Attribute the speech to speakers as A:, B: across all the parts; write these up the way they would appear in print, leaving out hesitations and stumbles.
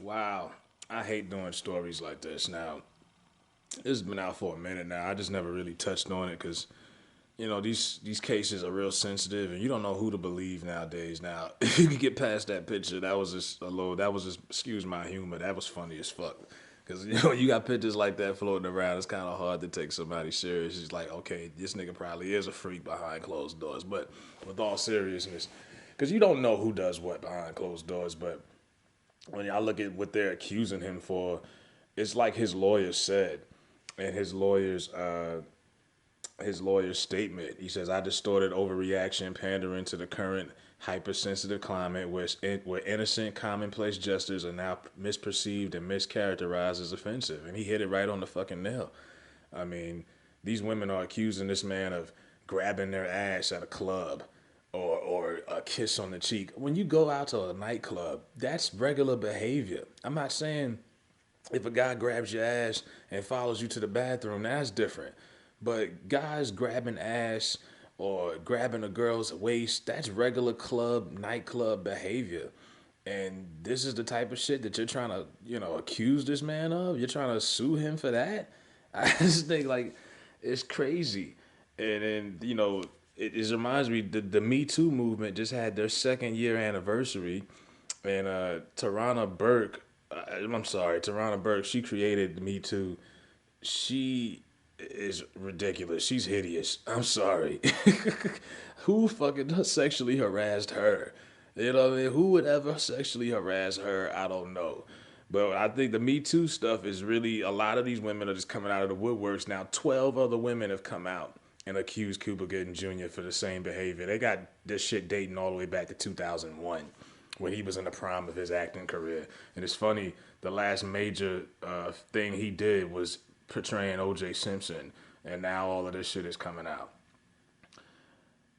A: Wow. I hate doing stories like this. Now, this has been out for a minute now. I just never really touched on it because, these cases are real sensitive and you don't know who to believe nowadays. Now, if you could get past that picture, excuse my humor, that was funny as fuck. Because, you got pictures like that floating around, it's kind of hard to take somebody serious. It's like, okay, this nigga probably is a freak behind closed doors. But with all seriousness, because you don't know who does what behind closed doors, but when I look at what they're accusing him for, it's like his lawyer said, and his lawyer's statement. He says, "I distorted overreaction, pandering to the current hypersensitive climate where innocent, commonplace gestures are now misperceived and mischaracterized as offensive." And he hit it right on the fucking nail. I mean, these women are accusing this man of grabbing their ass at a club or a kiss on the cheek. When you go out to a nightclub, that's regular behavior. I'm not saying if a guy grabs your ass and follows you to the bathroom, that's different. But guys grabbing ass or grabbing a girl's waist, that's regular nightclub behavior. And this is the type of shit that you're trying to, accuse this man of. You're trying to sue him for that. I just think like it's crazy. And then, it reminds me the Me Too movement just had their second year anniversary, and Tarana Burke, she created Me Too. She is ridiculous. She's hideous. I'm sorry. Who fucking sexually harassed her? You know what I mean? Who would ever sexually harass her? I don't know. But I think the Me Too stuff is really, a lot of these women are just coming out of the woodworks. Now, 12 other women have come out and accused Cuba Gooding Jr. for the same behavior. They got this shit dating all the way back to 2001 when he was in the prime of his acting career. And it's funny, the last major thing he did was portraying O.J. Simpson, and now all of this shit is coming out.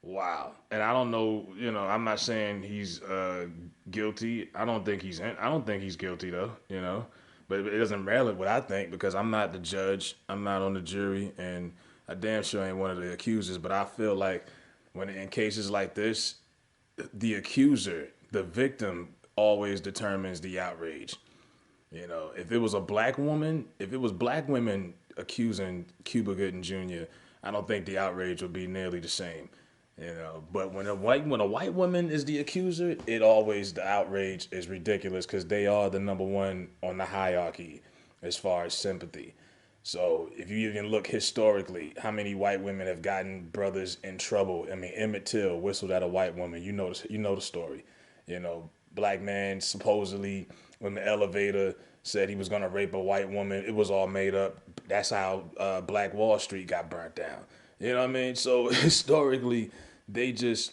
A: Wow. And I don't know, I'm not saying he's guilty. I don't think he's guilty though, But it doesn't matter what I think because I'm not the judge. I'm not on the jury, and I damn sure ain't one of the accusers. But I feel like when in cases like this, the accuser, the victim, always determines the outrage. If it was black women accusing Cuba Gooding Jr., I don't think the outrage would be nearly the same. But when a white woman is the accuser, the outrage is ridiculous because they are the number one on the hierarchy as far as sympathy. So if you even look historically, how many white women have gotten brothers in trouble? I mean, Emmett Till whistled at a white woman. You know the story. Black man supposedly when the elevator said he was gonna rape a white woman, it was all made up. That's how Black Wall Street got burnt down. You know what I mean? So historically, they just,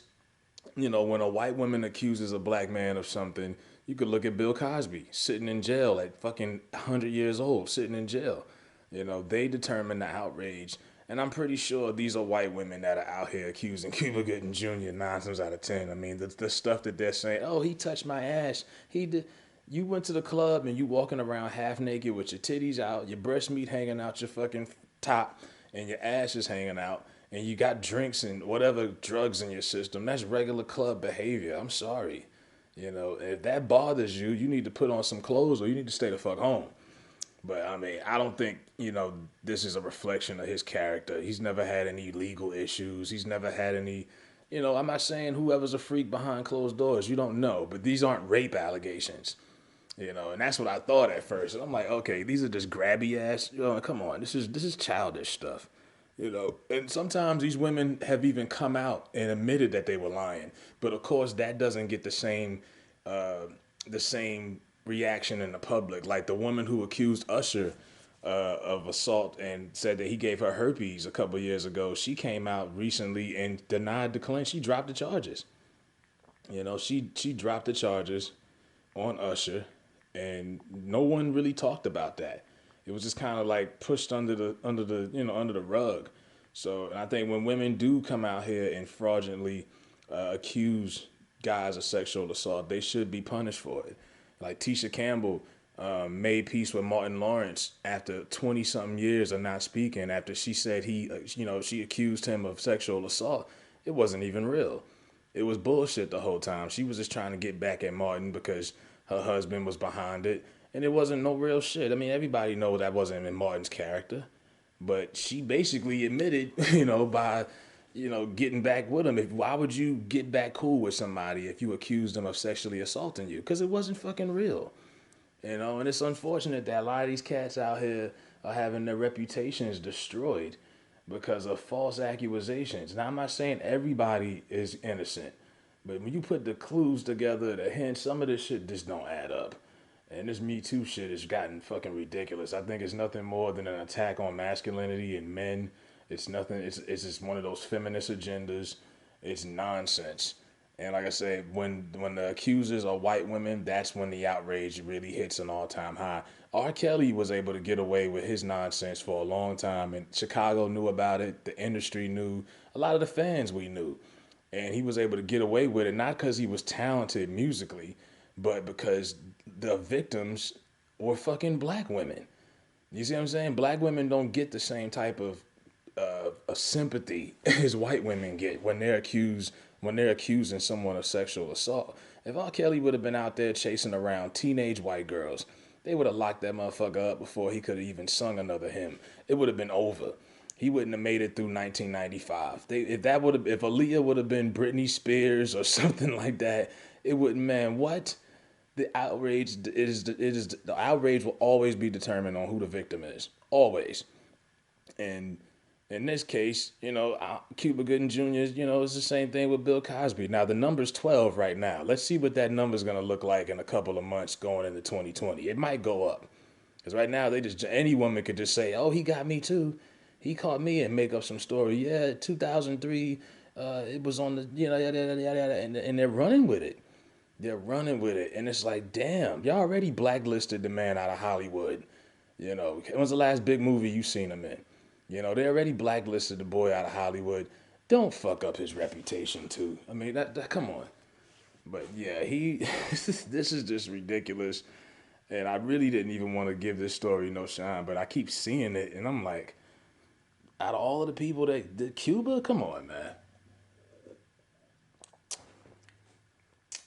A: when a white woman accuses a black man of something, you could look at Bill Cosby sitting in jail at fucking 100 years old, sitting in jail. They determine the outrage. And I'm pretty sure these are white women that are out here accusing Cuba Gooding Jr. 9 times out of 10. I mean, the stuff that they're saying, oh, he touched my ass. He did. You went to the club and you walking around half naked with your titties out, your breast meat hanging out your fucking top, and your ass is hanging out, and you got drinks and whatever drugs in your system. That's regular club behavior. I'm sorry. If that bothers you, you need to put on some clothes or you need to stay the fuck home. But I mean, I don't think, this is a reflection of his character. He's never had any legal issues. He's never had any, I'm not saying whoever's a freak behind closed doors, you don't know, but these aren't rape allegations. And that's what I thought at first. And I'm like, okay, these are just grabby ass, come on, this is childish stuff. And sometimes these women have even come out and admitted that they were lying. But of course that doesn't get the same reaction in the public. Like the woman who accused Usher of assault and said that he gave her herpes a couple years ago. She came out recently and denied the claim. She dropped the charges. She dropped the charges on Usher, and no one really talked about that. It was just kind of like pushed under the rug. So I think when women do come out here and fraudulently accuse guys of sexual assault, they should be punished for it. Like Tisha Campbell made peace with Martin Lawrence after 20 something years of not speaking. After she said she accused him of sexual assault, it wasn't even real. It was bullshit the whole time. She was just trying to get back at Martin because her husband was behind it. and it wasn't no real shit. I mean, everybody know that wasn't in Martin's character, but she basically admitted, by, getting back with him. Why would you get back cool with somebody if you accused them of sexually assaulting you? Because it wasn't fucking real. And it's unfortunate that a lot of these cats out here are having their reputations destroyed because of false accusations. Now, I'm not saying everybody is innocent, but when you put the clues together, the hints, some of this shit just don't add up. And this Me Too shit has gotten fucking ridiculous. I think it's nothing more than an attack on masculinity and men. It's nothing. It's just one of those feminist agendas. It's nonsense. And like I said, when the accusers are white women, that's when the outrage really hits an all time high. R. Kelly was able to get away with his nonsense for a long time, and Chicago knew about it. The industry knew. A lot of the fans we knew, and he was able to get away with it not because he was talented musically, but because the victims were fucking black women. You see what I'm saying? Black women don't get the same type of sympathy as white women get when they're accusing someone of sexual assault. If R. Kelly would have been out there chasing around teenage white girls, they would have locked that motherfucker up before he could have even sung another hymn. It would have been over. He wouldn't have made it through 1995. If Aaliyah would have been Britney Spears or something like that, it wouldn't. Man, what? The outrage will always be determined on who the victim is, always. And in this case, Cuba Gooding Jr., it's the same thing with Bill Cosby. Now, the number's 12 right now. Let's see what that number's going to look like in a couple of months going into 2020. It might go up. Because right now, any woman could just say, oh, he got me too. He caught me and make up some story. Yeah, 2003, it was on the, yada, yada, yada, yada, and they're running with it. They're running with it. And it's like, damn, y'all already blacklisted the man out of Hollywood. When was the last big movie you seen him in? They already blacklisted the boy out of Hollywood. Don't fuck up his reputation too. I mean, that come on. But yeah, this is just ridiculous. And I really didn't even want to give this story no shine, but I keep seeing it, and I'm like, out of all of the people that did Cuba, come on, man.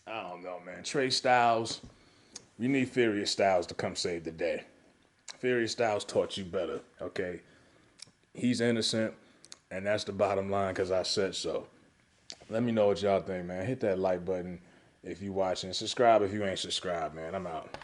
A: I don't know, man. Trey Styles, you need Furious Styles to come save the day. Furious Styles taught you better, okay? He's innocent, and that's the bottom line because I said so. Let me know what y'all think, man. Hit that like button if you watching. Subscribe if you ain't subscribed, man. I'm out.